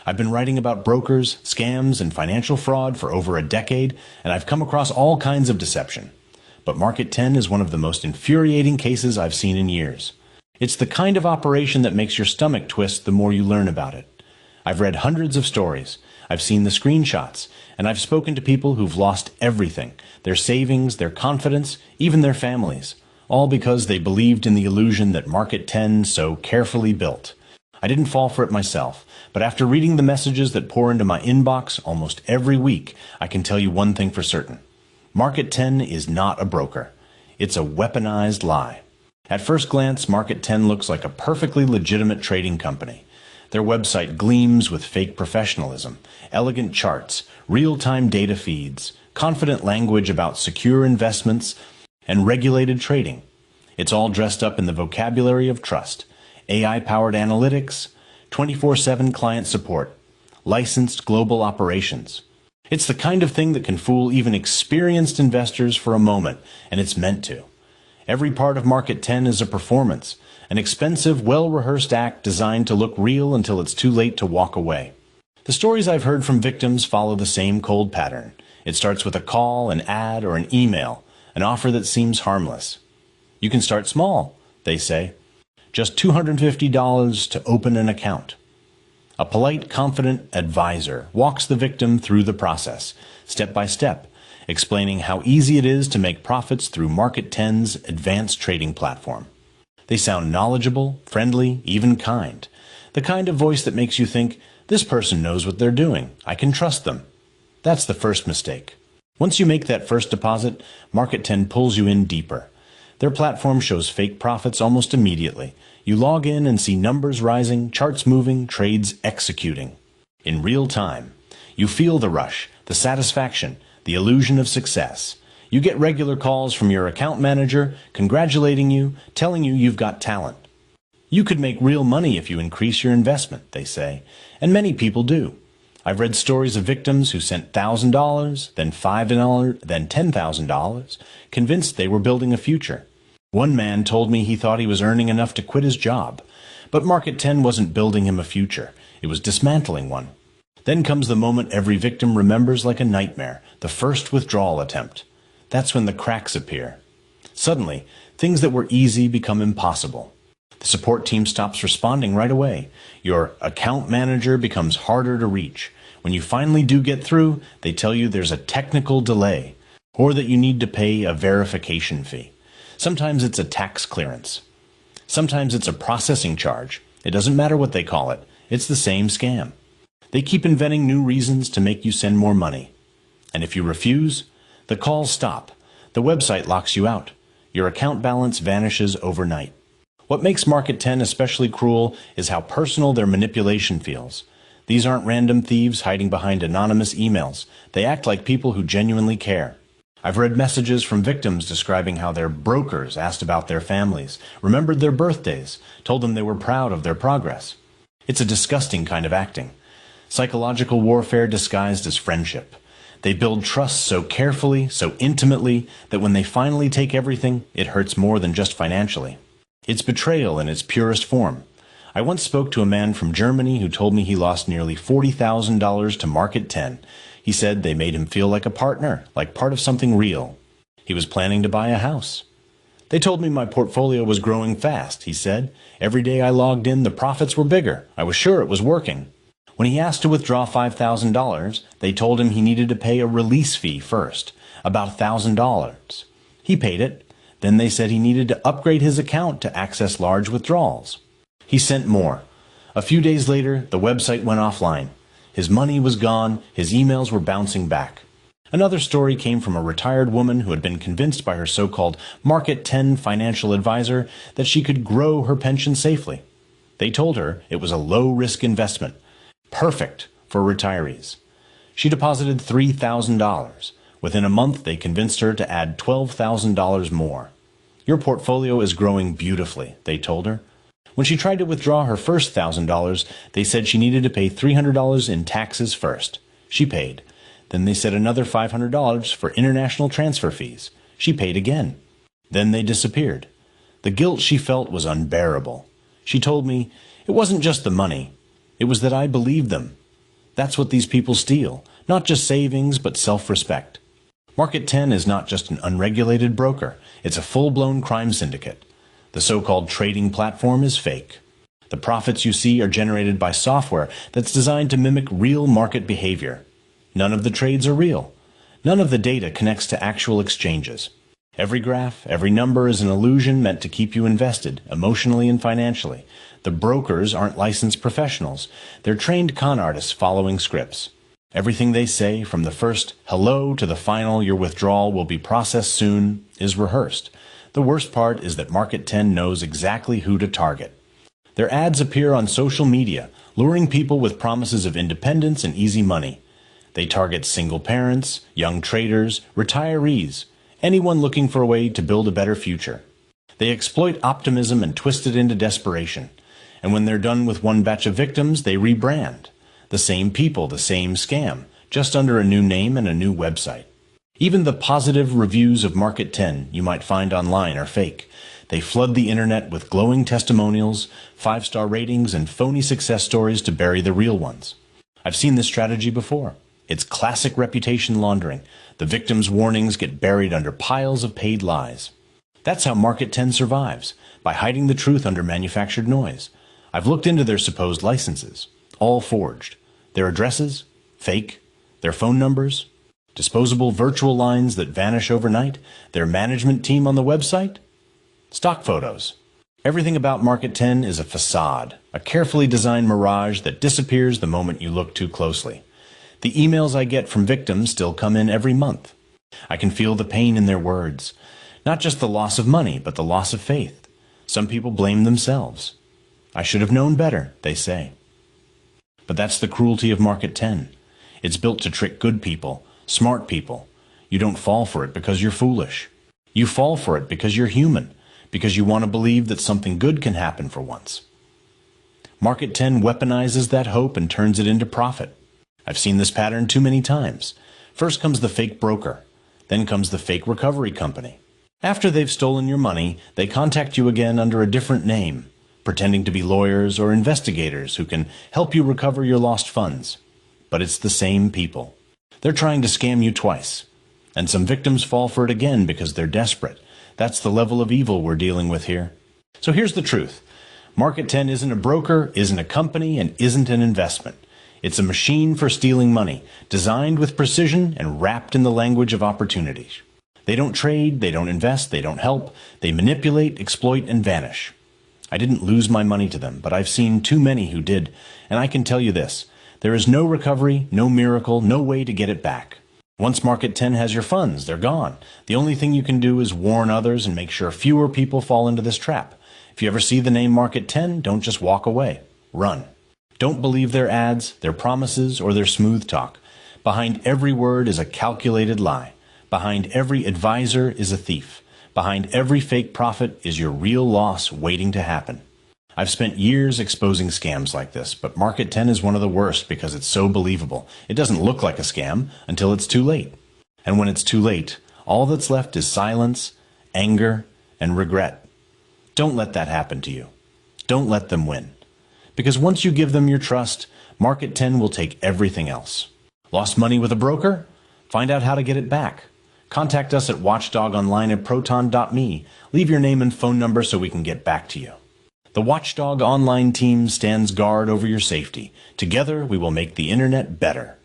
I've been writing about brokers, scams, and financial fraud for over a decade, and I've come across all kinds of deception. But Market 10 is one of the most infuriating cases I've seen in years. It's the kind of operation that makes your stomach twist the more you learn about it. I've read hundreds of stories, I've seen the screenshots, and I've spoken to people who've lost everything, their savings, their confidence, even their families, all because they believed in the illusion that Market 10 so carefully built. I didn't fall for it myself, but after reading the messages that pour into my inbox almost every week, I can tell you one thing for certain. Market 10 is not a broker. It's a weaponized lie. At first glance, Market 10 looks like a perfectly legitimate trading company. Their website gleams with fake professionalism, elegant charts, real-time data feeds, confident language about secure investments, and regulated trading. It's all dressed up in the vocabulary of trust, AI-powered analytics, 24/7 client support, licensed global operations. It's the kind of thing that can fool even experienced investors for a moment, and it's meant to. Every part of Market 10 is a performance, an expensive, well-rehearsed act designed to look real until it's too late to walk away. The stories I've heard from victims follow the same cold pattern. It starts with a call, an ad, or an email, an offer that seems harmless. You can start small, they say. Just $250 to open an account. A polite, confident advisor walks the victim through the process, step by step, explaining how easy it is to make profits through Market 10's advanced trading platform. They sound knowledgeable, friendly, even kind. The kind of voice that makes you think, this person knows what they're doing. I can trust them. That's the first mistake. Once you make that first deposit, Market 10 pulls you in deeper. Their platform shows fake profits almost immediately. You log in and see numbers rising, charts moving, trades executing. In real time. You feel the rush, the satisfaction, the illusion of success. You get regular calls from your account manager, congratulating you, telling you you've got talent. You could make real money if you increase your investment, they say, and many people do. I've read stories of victims who sent $1,000, then $5, then $10,000, convinced they were building a future. One man told me he thought he was earning enough to quit his job, but Market 10 wasn't building him a future, it was dismantling one. Then comes the moment every victim remembers like a nightmare, the first withdrawal attempt. That's when the cracks appear. Suddenly, things that were easy become impossible. The support team stops responding right away. Your account manager becomes harder to reach. When you finally do get through, they tell you there's a technical delay, or that you need to pay a verification fee. Sometimes it's a tax clearance. Sometimes it's a processing charge. It doesn't matter what they call it. It's the same scam. They keep inventing new reasons to make you send more money. And if you refuse, the calls stop. The website locks you out. Your account balance vanishes overnight. What makes Market 10 especially cruel is how personal their manipulation feels. These aren't random thieves hiding behind anonymous emails. They act like people who genuinely care. I've read messages from victims describing how their brokers asked about their families, remembered their birthdays, told them they were proud of their progress. It's a disgusting kind of acting. Psychological warfare disguised as friendship. They build trust so carefully, so intimately, that when they finally take everything, it hurts more than just financially. It's betrayal in its purest form. I once spoke to a man from Germany who told me he lost nearly $40,000 to Market 10. He said they made him feel like a partner, like part of something real. He was planning to buy a house. They told me my portfolio was growing fast, he said. Every day I logged in, the profits were bigger. I was sure it was working. When he asked to withdraw $5,000, they told him he needed to pay a release fee first, about $1,000. He paid it. Then they said he needed to upgrade his account to access large withdrawals. He sent more. A few days later, the website went offline. His money was gone, his emails were bouncing back. Another story came from a retired woman who had been convinced by her so-called Market 10 financial advisor that she could grow her pension safely. They told her it was a low-risk investment, perfect for retirees. She deposited $3,000. Within a month, they convinced her to add $12,000 more. Your portfolio is growing beautifully, they told her. When she tried to withdraw her first $1,000, they said she needed to pay $300 in taxes first. She paid. Then they said another $500 for international transfer fees. She paid again. Then they disappeared. The guilt she felt was unbearable. She told me, it wasn't just the money. It was that I believed them. That's what these people steal, not just savings, but self-respect. Market10 is not just an unregulated broker, it's a full-blown crime syndicate. The so-called trading platform is fake. The profits you see are generated by software that's designed to mimic real market behavior. None of the trades are real. None of the data connects to actual exchanges. Every graph, every number is an illusion meant to keep you invested, emotionally and financially. The brokers aren't licensed professionals. They're trained con artists following scripts. Everything they say, from the first hello to the final your withdrawal will be processed soon, is rehearsed. The worst part is that Market10 knows exactly who to target. Their ads appear on social media, luring people with promises of independence and easy money. They target single parents, young traders, retirees, anyone looking for a way to build a better future. They exploit optimism and twist it into desperation. And when they're done with one batch of victims, they rebrand. The same people, the same scam, just under a new name and a new website. Even the positive reviews of Market10 you might find online are fake. They flood the internet with glowing testimonials, 5-star ratings, and phony success stories to bury the real ones. I've seen this strategy before. It's classic reputation laundering. The victims' warnings get buried under piles of paid lies. That's how Market10 survives, by hiding the truth under manufactured noise. I've looked into their supposed licenses, all forged. Their addresses, fake. Their phone numbers, disposable virtual lines that vanish overnight. Their management team on the website, stock photos. Everything about Market10 is a facade, a carefully designed mirage that disappears the moment you look too closely. The emails I get from victims still come in every month. I can feel the pain in their words. Not just the loss of money, but the loss of faith. Some people blame themselves. I should have known better, they say. But that's the cruelty of Market10. It's built to trick good people, smart people. You don't fall for it because you're foolish. You fall for it because you're human, because you want to believe that something good can happen for once. Market10 weaponizes that hope and turns it into profit. I've seen this pattern too many times. First comes the fake broker. Then comes the fake recovery company. After they've stolen your money, they contact you again under a different name, pretending to be lawyers or investigators who can help you recover your lost funds. But it's the same people. They're trying to scam you twice. And some victims fall for it again because they're desperate. That's the level of evil we're dealing with here. So here's the truth. Market10 isn't a broker, isn't a company, and isn't an investment. It's a machine for stealing money, designed with precision and wrapped in the language of opportunity. They don't trade, they don't invest, they don't help. They manipulate, exploit, and vanish. I didn't lose my money to them, but I've seen too many who did, and I can tell you this. There is no recovery, no miracle, no way to get it back. Once Market10 has your funds, they're gone. The only thing you can do is warn others and make sure fewer people fall into this trap. If you ever see the name Market10, don't just walk away. Run. Don't believe their ads, their promises, or their smooth talk. Behind every word is a calculated lie. Behind every advisor is a thief. Behind every fake profit is your real loss waiting to happen. I've spent years exposing scams like this, but Market10 is one of the worst because it's so believable. It doesn't look like a scam until it's too late. And when it's too late, all that's left is silence, anger, and regret. Don't let that happen to you. Don't let them win. Because once you give them your trust, Market10 will take everything else. Lost money with a broker? Find out how to get it back. Contact us at watchdogonline@proton.me. Leave your name and phone number so we can get back to you. The Watchdog Online team stands guard over your safety. Together, we will make the internet better.